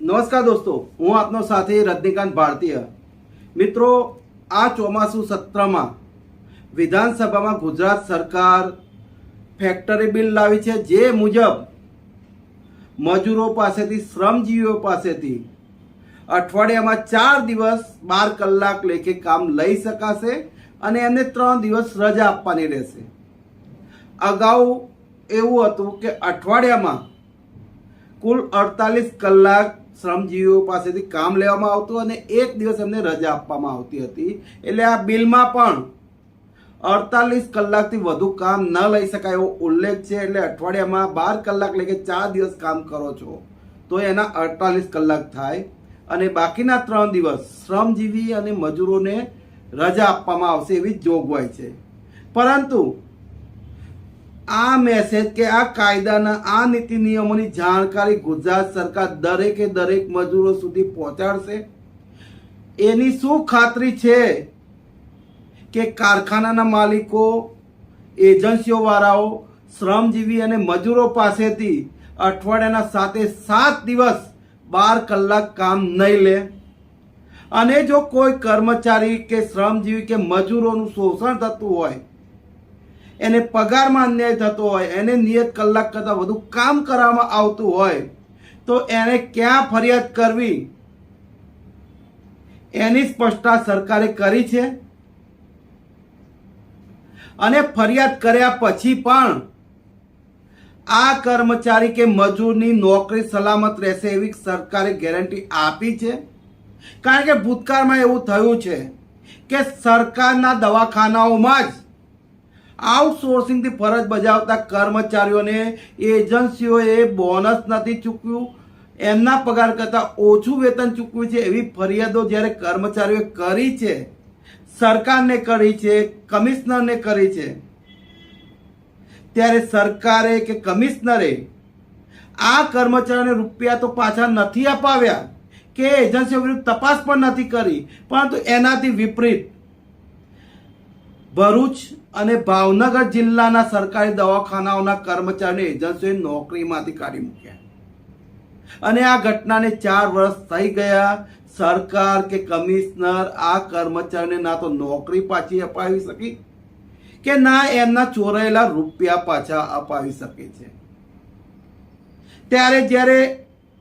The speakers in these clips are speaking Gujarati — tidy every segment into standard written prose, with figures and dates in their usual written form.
નમસ્કાર દોસ્તો, હું આપનો સાથી રજનીકાંત ભારતીય. મિત્રો, આ ચોમાસુ સત્રમાં વિધાનસભામાં ગુજરાત સરકાર ફેક્ટરી બિલ લાવી છે, જે મુજબ મજૂરો પાસેથી, શ્રમજીવીઓ પાસેથી અઠવાડિયામાં 4 દિવસ 12 કલાક લેખે કામ લઈ શકાશે અને એમને 3 દિવસ રજા આપવાની રહેશે. અગાઉ એવું હતું કે અઠવાડિયામાં કુલ 48 કલાક શ્રમજીવીઓ પાસેથી કામ લેવામાં આવતું અને 1 દિવસ એમને રજા આપવામાં આવતી હતી. એટલે આ બિલમાં પણ 48 કલાકથી વધુ કામ ન લઈ શકાય એવો ઉલ્લેખ છે. એટલે અઠવાડિયામાં 12 કલાક એટલે કે 4 દિવસ કામ કરો છો તો એના 48 કલાક થાય અને બાકીના 3 દિવસ શ્રમજીવી અને મજૂરોને રજા આપવામાં આવશે એવી જોગવાઈ છે. પરંતુ આ મેસેજ કે આ કાયદાના આ નીતિ નિયમોની જાણકારી ગુજરાત સરકાર દરેકે દરેક મજૂરો સુધી પહોંચાડશે? એની શું ખાતરી છે કે કારખાનાના માલિકો, એજન્સીઓ વાળાઓ શ્રમજીવી અને મજૂરો પાસેથી અઠવાડિયાના 7 દિવસ 12 કલાક કામ નહીં લે? અને જો કોઈ કર્મચારી કે શ્રમજીવી કે મજૂરોનું શોષણ થતું હોય, એને પગારમાં અન્યાય થતો હોય, એને નિયત કલાક કરતાં વધુ કામ કરવામાં આવતું હોય તો એને ક્યાં ફરિયાદ કરવી એની સ્પષ્ટતા સરકારે કરી છે. અને ફરિયાદ કર્યા પછી પણ આ કર્મચારી કે મજૂરની નોકરી સલામત રહેશે એવી સરકારે ગેરંટી આપી છે? કારણ કે ભૂતકાળમાં એવું થયું છે કે સરકારના દવાખાનાઓમાં જ આઉટસોર્સિંગથી ફરજ બજાવતા કર્મચારીઓને એજન્સીઓએ બોનસ નથી ચૂકવ્યું, એમના પગાર કરતાં ઓછું વેતન ચૂકવ્યું છે એવી ફરિયાદો જ્યારે કર્મચારીઓએ કરી છે, સરકારને કરી છે, કમિશનરને કરી છે, ત્યારે સરકારે કે કમિશનરે આ કર્મચારીઓને રૂપિયા તો પાછા નથી અપાવ્યા કે એજન્સીઓ વિરુદ્ધ તપાસ પણ નથી કરી. પરંતુ એનાથી વિપરીત ભરૂચ અને ભાવનગર જિલ્લાના સરકારી દવાખાનાઓના કર્મચારીઓને એજન્સીઓએ નોકરીમાંથી કાઢી મૂક્યા. અને આ ઘટનાને 4 વર્ષ થઈ ગયા. સરકાર કે કમિશનર આ કર્મચારીને ના તો નોકરી પાછી અપાવી શકી કે ના એમના ચોરાયેલા રૂપિયા પાછા અપાવી શકે છે. ત્યારે જ્યારે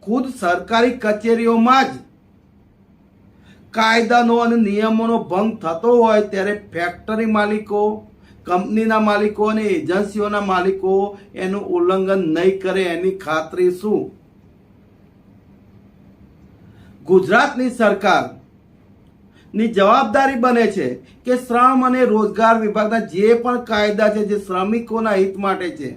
ખુદ સરકારી કચેરીઓમાં જ કાયદાનો અને નિયમોનો ભંગ થતો હોય ત્યારે ફેક્ટરી માલિકો, કંપનીના માલિકો અને એજન્સીઓના માલિકો એનું ઉલ્લંઘન નહીં કરે એની ખાતરી શું? ગુજરાતની સરકારની જવાબદારી બને છે કે શ્રમ અને રોજગાર વિભાગના જે પણ કાયદા છે જે શ્રમિકોના હિત માટે છે,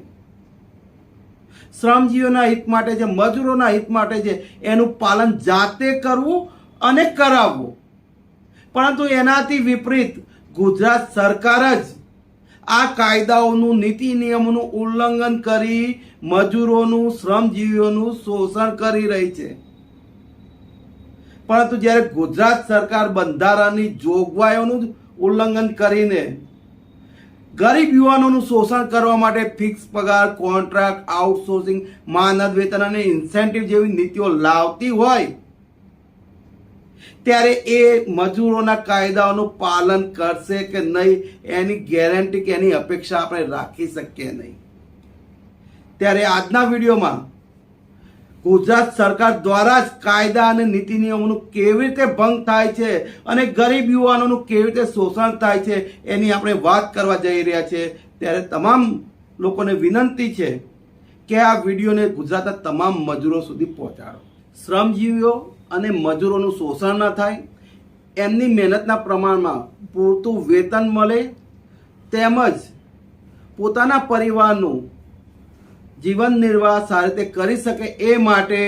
શ્રમજીવીઓના હિત માટે છે, મજૂરોના હિત માટે છે, એનું પાલન જાતે કરવું અને કરાવવું. પરંતુ એનાથી વિપરીત ગુજરાત સરકાર જ આ કાયદાઓનું, નીતિ નિયમોનું ઉલ્લંઘન કરી મજૂરોનું, શ્રમજીવીઓનું શોષણ કરી રહી છે. પરંતુ જ્યારે ગુજરાત સરકાર બંધારણની જોગવાઈઓનું ઉલ્લંઘન કરીને ગરીબ યુવાનોનું શોષણ કરવા માટે ફિક્સ પગાર, કોન્ટ્રાક્ટ, આઉટસોર્સિંગ, માનદ વેતન અને ઇન્સેન્ટિવ જેવી નીતિઓ લાવતી હોય ત્યારે એ મજૂરોના કાયદાઓનું પાલન કરશે કે નહીં એની ગેરંટી કે એની અપેક્ષા આપણે રાખી શકીએ નહીં. ત્યારે આજના વિડીયોમાં ગુજરાત સરકાર દ્વારા જ કાયદા અને નીતિ નિયમોનું કેવી રીતે ભંગ થાય છે અને ગરીબ યુવાનોનું કેવી રીતે શોષણ થાય છે એની આપણે વાત કરવા જઈ રહ્યા છીએ. ત્યારે તમામ લોકોને વિનંતી છે કે આ વિડીયોને ગુજરાતના તમામ મજૂરો સુધી પહોંચાડો. શ્રમજીવીઓ અને મજૂરોનું શોષણ ન થાય, એમની મહેનતના પ્રમાણમાં પૂરતું વેતન મળે, તેમજ પોતાના પરિવારનું જીવન નિર્વાહ સારી રીતે કરી શકે એ માટે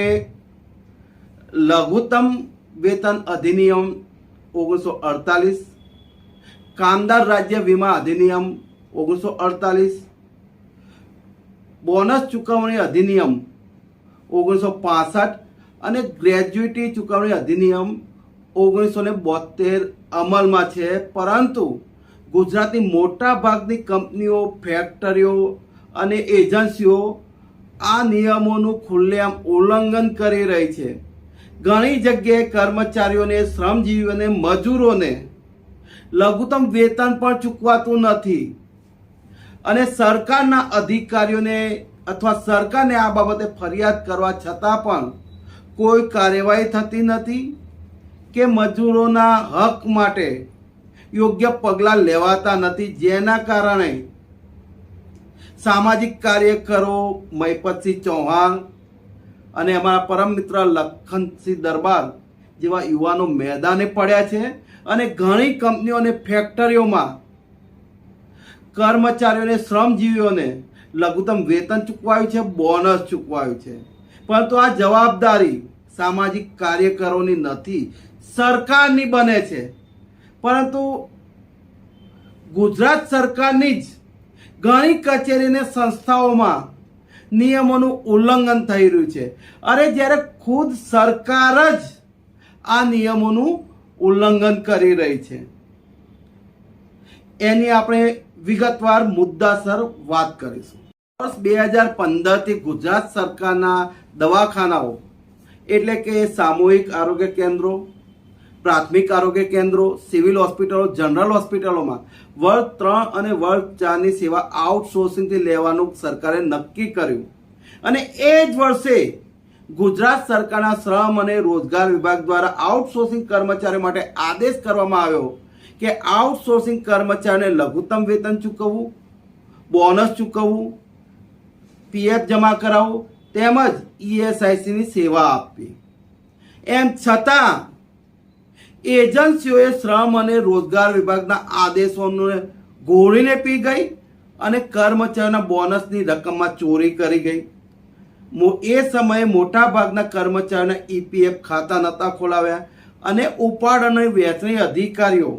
લઘુત્તમ વેતન અધિનિયમ 1948, કામદાર રાજ્ય વીમા અધિનિયમ 1948, બોનસ ચૂકવણી અધિનિયમ 1965 અને ગ્રેજ્યુટી ચૂકવણી અધિનિયમ 1972 અમલમાં છે. પરંતુ ગુજરાતની મોટા ભાગની કંપનીઓ, ફેક્ટરીઓ અને એજન્સીઓ આ નિયમોનું ખુલ્લેઆમ ઉલ્લંઘન કરી રહી છે. ઘણી જગ્યાએ કર્મચારીઓને, શ્રમજીવીઓને, મજૂરોને લઘુત્તમ વેતન પણ ચૂકવાતું નથી અને સરકારના અધિકારીઓને અથવા સરકારને આ બાબતે ફરિયાદ કરવા છતાં પણ કોઈ કાર્યવાહી થતી નથી કે મજૂરોના હક માટે યોગ્ય પગલાં લેવાતા નથી, જેના કારણે સામાજિક કાર્યકરો મહિપતસિંહ ચૌહાણ અને અમારા પરમ મિત્ર લખનસિંહ દરબાર જેવા યુવાનો મેદાને પડ્યા છે અને ઘણી કંપનીઓ અને ફેક્ટરીઓમાં કર્મચારીઓને, શ્રમજીવીઓને લઘુત્તમ વેતન ચૂકવાયું છે, બોનસ ચૂકવાયું છે, પરંતુ આ જવાબદારી સામાજિક કાર્યકરોની નથી, સરકારની બને છે. પરંતુ ગુજરાત સરકારની જ ઘણી કચેરી અને સંસ્થાઓમાં નિયમોનું ઉલ્લંઘન થઈ રહ્યું છે. અરે જ્યારે ખુદ સરકાર જ આ નિયમોનું ઉલ્લંઘન કરી રહી છે, એની આપણે વિગતવાર મુદ્દાસર વાત કરીશું. વર્ષ 2015થી ગુજરાત સરકારના દવાખાનાઓ એટલે કે સામૂહિક આરોગ્ય કેન્દ્રો, પ્રાથમિક આરોગ્ય કેન્દ્રો, સિવિલ હોસ્પિટલો, જનરલ હોસ્પિટલોમાં વર્ગ 3 અને વર્ગ 4ની સેવા આઉટસોર્સિંગથી લેવાનું સરકારે નક્કી કર્યું અને એ જ વર્ષે ગુજરાત સરકારના શ્રમ અને રોજગાર વિભાગ દ્વારા આઉટસોર્સિંગ કર્મચારીઓ માટે આદેશ કરવામાં આવ્યો કે આઉટસોર્સિંગ કર્મચારીઓને લઘુત્તમ વેતન ચૂકવવું, બોનસ ચૂકવવું, પીએફ જમા કરાવવું તેમજ ઈએસઆઈસીની સેવા આપવી. એમ છતાં એજન્સીઓએ શ્રમ અને રોજગાર વિભાગના આદેશોને ઘોળીને પી ગઈ અને કર્મચારીઓના બોનસની રકમમાં ચોરી કરી ગઈ. એ સમયે મોટા ભાગના કર્મચારીઓના ઈપીએફ ખાતા નહોતા ખોલાવ્યા અને ઉપાડ અને વહેંચણી અધિકારીઓ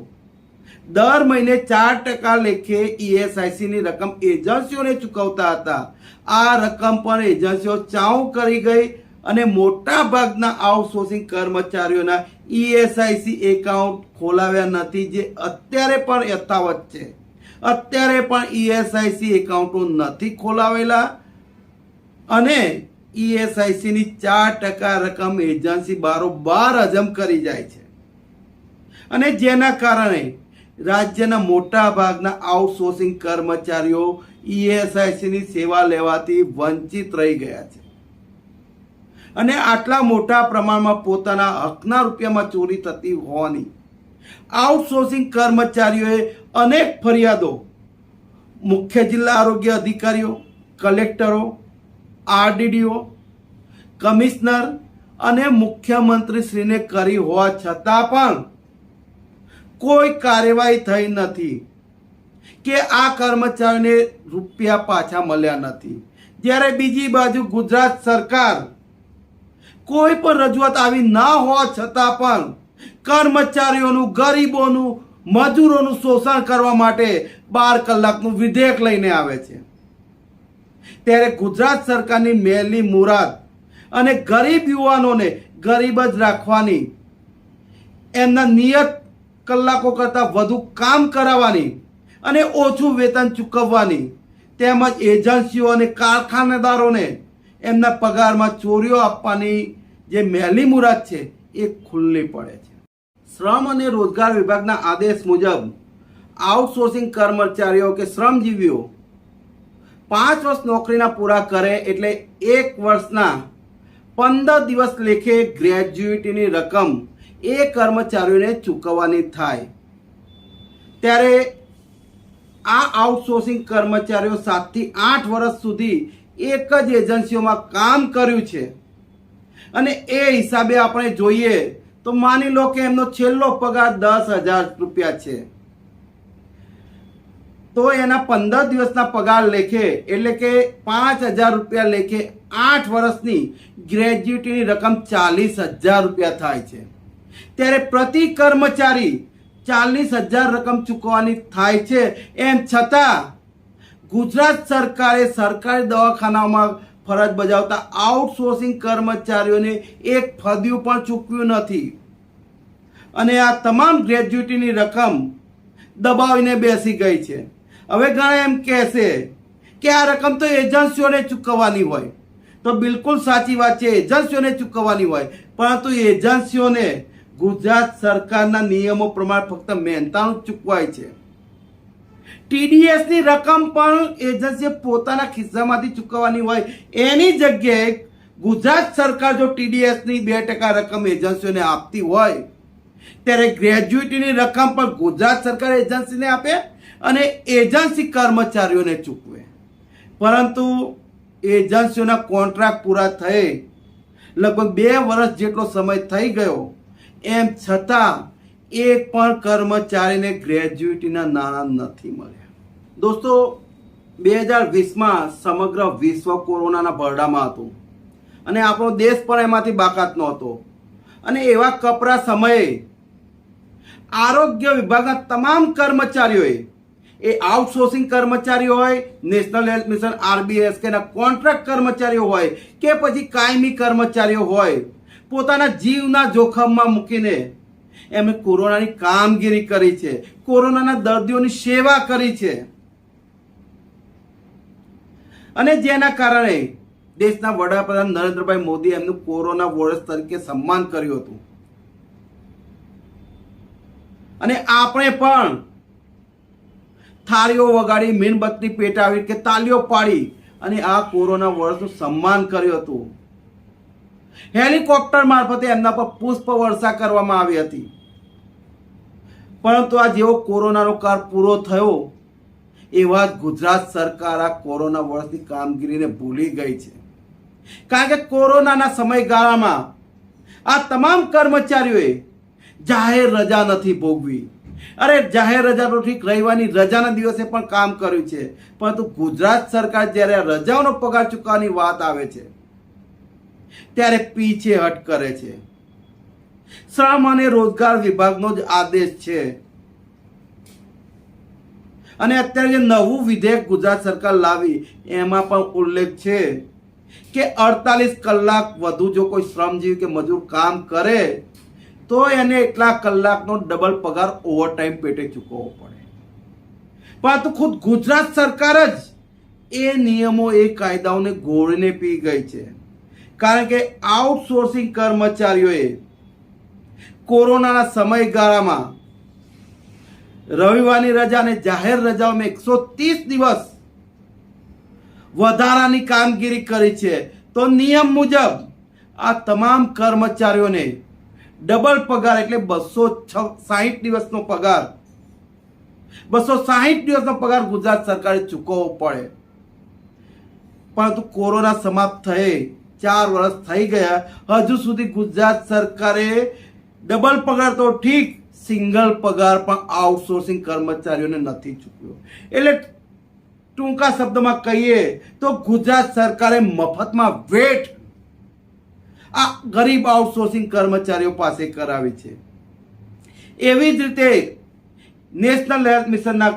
દર મહિને 4% લેખે ઈએસઆઈસીની રકમ એજન્સીઓને ચૂકવતા હતા. આ રકમ પણ એજન્સીઓ ચાઉ કરી ગઈ અને મોટા ભાગના આઉટસોર્સિંગ કર્મચારીઓના ઈએસઆઈસી એકાઉન્ટ ખોલાવ્યા નથી, જે અત્યારે પણ યથાવત છે. અત્યારે પણ ઈએસઆઈસી એકાઉન્ટો નથી ખોલાવેલા અને ઈએસઆઈસીની 4% રકમ એજન્સી બારોબાર હજમ કરી જાય છે અને જેના કારણે રાજ્યના મોટા ભાગના આઉટસોર્સિંગ કર્મચારીઓ ઈએસઆઈસીની સેવા લેવાથી વંચિત રહી ગયા છે અને આટલા મોટા પ્રમાણમાં પોતાના હકના રૂપિયામાં ચોરી થતી હોવાની આઉટસોર્સિંગ કર્મચારીઓએ અનેક ફરિયાદો મુખ્ય જિલ્લા આરોગ્ય અધિકારીઓ, કલેક્ટરો, આરડીડીઓ, કમિશનર અને મુખ્યમંત્રીશ્રીને કરી હોવા છતાં પણ કોઈ કાર્યવાહી થઈ નથી કે આ કર્મચારીને રૂપિયા પાછા મળ્યા નથી. જ્યારે બીજી બાજુ ગુજરાત સરકાર કોઈ પણ રજૂઆત આવી ના હોવા છતાં પણ કર્મચારીઓનું, ગરીબોનું, મજૂરોનું શોષણ કરવા માટે 12 કલાકનું વિધેયક લઈને આવે છે. ત્યારે ગુજરાત સરકારની મેલી મુરાદ અને ગરીબ યુવાનોને ગરીબ જ રાખવાની, એમના નિયત કલાકો કરતાં વધુ કામ કરાવવાની અને ઓછું વેતન ચૂકવવાની તેમજ એજન્સીઓ અને કારખાનેદારોને એમના પગારમાં ચોરીઓ આપવાની જે મેલી મુરાદ છે એ ખુલ્લી પડે છે. શ્રમ અને રોજગાર વિભાગના આદેશ મુજબ આઉટસોર્સિંગ કર્મચારીઓ કે શ્રમજીવીઓ 5 વર્ષ નોકરીના પૂરા કરે એટલે 1 વર્ષના 15 દિવસ લેખે ગ્રેજ્યુએટીની રકમ એ કર્મચારીઓને ચૂકવવાની થાય. ત્યારે આ આઉટસોર્સિંગ કર્મચારીઓ 7 થી 8 વર્ષ સુધી એક જ એજન્સીઓમાં કામ કર્યું છે અને એ હિસાબે આપણે જોઈએ તો માની લો કે એમનો છેલ્લો પગાર 10,000 રૂપિયા છે, તો એના 15 દિવસના પગાર લેખે એટલે કે 5,000 રૂપિયા લેખે 8 વર્ષની ગ્રેજ્યુટીની રકમ 40,000 રૂપિયા થાય છે. ત્યારે પ્રતિ કર્મચારી 40,000 રકમ ચૂકવવાની થાય છે. એમ છતાં ગુજરાત સરકારે સરકારી દવાખાનામાં ફરજ બજાવતા આઉટસોર્સિંગ કર્મચારીઓને એક ફદિયું પણ ચૂકવ્યું નથી અને આ તમામ ગ્રેજ્યુટીની રકમ દબાવીને બેસી ગઈ છે. હવે ઘણા એમ કહેશે કે આ રકમ તો એજન્સીઓને ચૂકવવાની હોય, તો બિલકુલ સાચી વાત છે, એજન્સીઓને ચૂકવવાની હોય, પરંતુ એજન્સીઓને ગુજરાત સરકારના નિયમો પ્રમાણે ફક્ત મહેનતાણું જ ચૂકવાય છે. ટીડીએસની રકમ પણ એજન્સીએ પોતાના ખિસ્સામાંથી ચૂકવવાની હોય, એની જગ્યાએ ગુજરાત સરકાર જો ટીડીએસની 2% રકમ એજન્સીઓને આપતી હોય, ત્યારે ગ્રેજ્યુટીની રકમ પણ ગુજરાત સરકાર એજન્સીને આપે અને એજન્સી કર્મચારીઓને ચૂકવે. પરંતુ એજન્સીઓના કોન્ટ્રાક્ટ પૂરા થયે લગભગ 2 વર્ષ જેટલો સમય થઈ ગયો, એમ છતાં એક પણ કર્મચારીને ગ્રેજ્યુટીના નાણાં નથી મળ્યા. દોસ્તો, 2020માં સમગ્ર વિશ્વ કોરોનાના ભરડામાં હતું અને આપણો દેશ પણ એમાંથી બાકાત નહોતો. અને એવા કપરા સમયે આરોગ્ય વિભાગના તમામ કર્મચારીઓએ, એ આઉટસોર્સિંગ કર્મચારીઓ હોય, નેશનલ હેલ્થ મિશન RBSKના કોન્ટ્રાક્ટ કર્મચારીઓ હોય કે પછી કાયમી કર્મચારીઓ હોય, પોતાના જીવના જોખમમાં મૂકીને એમણે કોરોનાની કામગીરી કરી છે, કોરોનાના દર્દીઓની સેવા કરી છે. અને જેના કારણે દેશના વડાપ્રધાન નરેન્દ્રભાઈ મોદી એમનું કોરોના વોરિયર્સ તરીકે સન્માન કર્યું હતું. અને આપણે પણ થાળીઓ વગાડી, મીણબત્તી પેટાવી કે તાલીઓ પાડી અને આ કોરોના વોરિયર્સનું સન્માન કર્યું હતું. હેલિકોપ્ટર મારફતે એમના પર પુષ્પ વર્ષા કરવામાં આવી હતી. પરંતુ આ જેવો કોરોનાનો કાળ પૂરો થયો, એવા જ ગુજરાત સરકાર આ કોરોના વર્ષની કામગીરીને ભૂલી ગઈ છે. કારણ કે કોરોનાના સમયગાળામાં આ તમામ કર્મચારીઓએ જાહેર રજા નથી ભોગવી. અરે, જાહેર રજા તો ઠીક, રવિવારની રજાના દિવસે પણ કામ કર્યું છે, પરંતુ ગુજરાત સરકાર જ્યારે આ રજાઓનો પગાર ચૂકવવાની વાત આવે છે ત્યારે પીછેહટ કરે છે. શ્રમ અને રોજગાર વિભાગનો જ આદેશ છે. અને અત્યારે જે નવું વિધેયક ગુજરાત સરકાર લાવી એમાં પણ ઉલ્લેખ છે કે 48 કલાક વધુ જો કોઈ શ્રમજીવી કે મજૂર કામ કરે તો એને એટલા કલાકનો ડબલ પગાર ઓવરટાઈમ પેટે ચૂકવવો પડે. પરંતુ ખુદ ગુજરાત સરકાર જ એ નિયમો, એ કાયદાઓને ગોળીને પી ગઈ છે. કારણ કે આઉટસોર્સિંગ કર્મચારીઓએ કોરોનાના સમયગાળામાં રવિવારની રજા અને જાહેર રજાઓમાં 130 દિવસ વધારાની કામગીરી કરી છે. તો નિયમ મુજબ આ તમામ કર્મચારીઓને ડબલ પગાર એટલે 260 દિવસનો પગાર, 260 દિવસનો પગાર ગુજરાત સરકારે ચૂકવવો પડે. પરંતુ કોરોના સમાપ્ત થયે 4 વર્ષ થઈ ગયા, હજુ સુધી ગુજરાત સરકારે ડબલ પગાર તો ઠીક, સિંગલ પગાર પણ આઉટસોર્સિંગ કર્મચારીઓને નથી ચૂકવ્યો. એટલે ટૂંકા શબ્દમાં કહીએ તો ગુજરાત સરકારે મફતમાં વેઠ આ ગરીબ આઉટસોર્સિંગ કર્મચારીઓ પાસે કરાવી છે. એવી જ રીતે નેશનલ હેલ્થ મિશનના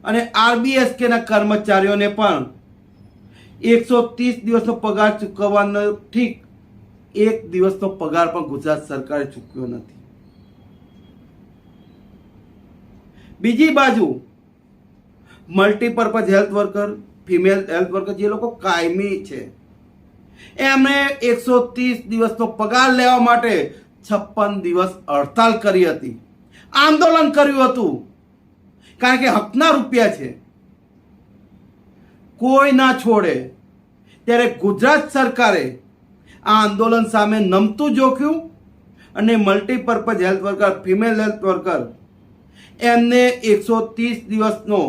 અને RBSKના કર્મચારીઓને પણ 130 દિવસનો પગાર ચૂકવવાનો ઠીક, 1 દિવસનો પગાર પણ ગુજરાત સરકારે ચૂકવ્યો નથી. બીજી બાજુ multipurpose health worker, female health worker, જે લોકો કાયમી છે, એમણે 130 દિવસનો પગાર લેવા માટે 56 દિવસ હડતાલ કરી હતી, આંદોલન કર્યું હતું. કારણ કે હકના રૂપિયા છે, કોઈ ના છોડે. ત્યારે ગુજરાત સરકારે આ આંદોલન સામે નમતું જોખ્યું અને multipurpose health worker, female health worker એમને 130 દિવસનો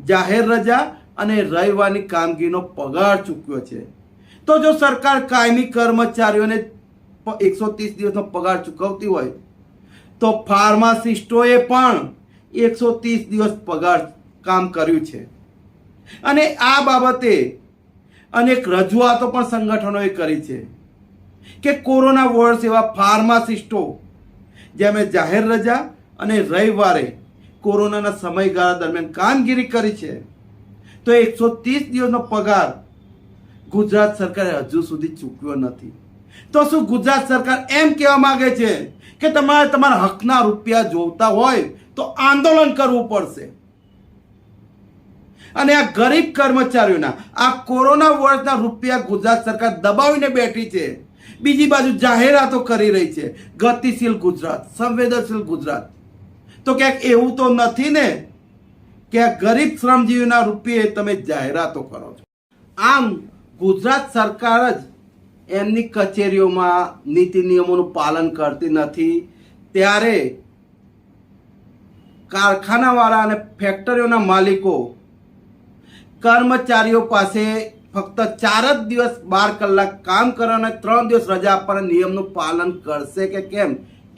જાહેર રજા અને રવિવારની કામગીરીનો પગાર ચૂક્યો છે. તો જો સરકાર કાયમી કર્મચારીઓને 130 દિવસનો પગાર ચૂકવતી હોય તો ફાર્માસિસ્ટોએ પણ 130 દિવસ પગાર કામ કર્યું છે. અને આ બાબતે અનેક રજૂઆતો પણ સંગઠનોએ કરી છે કે કોરોના વોરિયર્સ એવા ફાર્માસિસ્ટો જેમણે જાહેર રજા અને રવિવારે કોરોનાના સમયગાળા દરમિયાન કામગીરી કરી છે, તો 130 દિવસનો પગાર ગુજરાત સરકારે હજુ સુધી ચૂકવ્યો નથી. તો શું ગુજરાત સરકાર એમ કહેવા માંગે છે કે તમારે તમારા હકના રૂપિયા જોઈતા હોય તો આંદોલન કરવું પડશે? અને આ ગરીબ કર્મચારીઓના આ કોરોના વર્ષના રૂપિયા ગુજરાત સરકાર દબાવીને બેઠી છે. બીજી બાજુ જાહેરાતો કરી રહી છે, ગતિશીલ ગુજરાત, સંવેદનશીલ ગુજરાત. તો ક્યાંક એવું તો નથી ને કે આ ગરીબ શ્રમજીવીના રૂપિયે તમે જાહેરાતો કરો છો. આમ ગુજરાત સરકાર જ એમની કચેરીઓમાં નીતિ નિયમોનું પાલન કરતી નથી, ત્યારે કારખાનાવાળા અને ફેક્ટરીઓના માલિકો કર્મચારીઓ પાસે ફક્ત 4 જ દિવસ 12 કલાક કામ કરવાના 3 દિવસ રજા આપવાના નિયમનું પાલન કરશે કે કેમ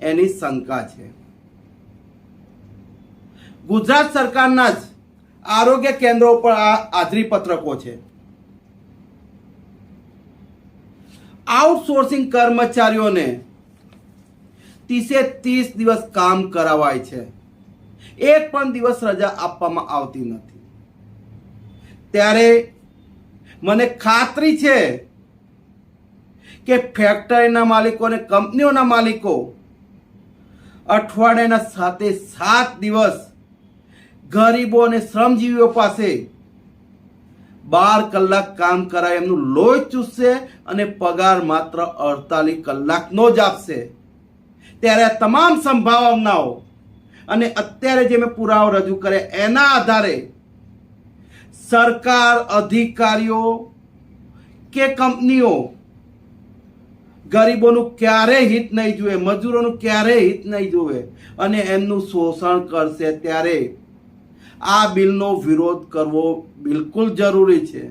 એની શંકા છે. ગુજરાત સરકારના જ આરોગ્ય કેન્દ્રો પર આ હાજરી પત્રકો છે. આઉટસોર્સિંગ કર્મચારીઓને 30 દિવસ કામ કરાવાય છે, એક પણ દિવસ રજા આપવામાં આવતી નથી. ત્યારે મને ખાતરી છે કે ફેક્ટરીના માલિકો અને કંપનીઓના માલિકો અઠવાડિયાના 7 દિવસ ગરીબો અને શ્રમજીવીઓ પાસે 12 કલાક કામ કરાય એમનું લોહી ચૂસશે અને પગાર માત્ર 48 કલાકનો જ આપશે. ત્યારે આ તમામ સંભાવનાઓ અને અત્યારે જે મેં પુરાવો રજૂ કર્યા એના આધારે સરકાર, અધિકારીઓ કે કંપનીઓ ગરીબોનું ક્યારેય હિત નહીં જુએ, મજૂરોનું ક્યારેય હિત નહીં જુએ અને એમનું શોષણ કરશે. ત્યારે આ બિલનો વિરોધ કરવો બિલકુલ જરૂરી છે.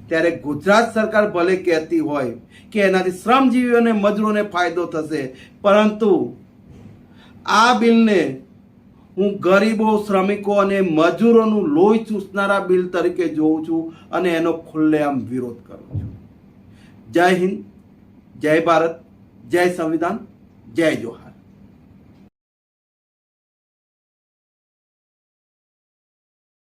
ત્યારે ગુજરાત સરકાર ભલે કહેતી હોય કે એનાથી શ્રમજીવીઓ અને મજૂરોને ફાયદો થશે, પરંતુ આ બિલને હું ગરીબો, શ્રમિકો અને મજૂરોનું લોહી ચૂસનારા બિલ તરીકે જોઉં છું અને એનો ખુલ્લેઆમ વિરોધ કરું છું. જય હિન્દ, જય ભારત, જય સંવિધાન, જય જોહાર.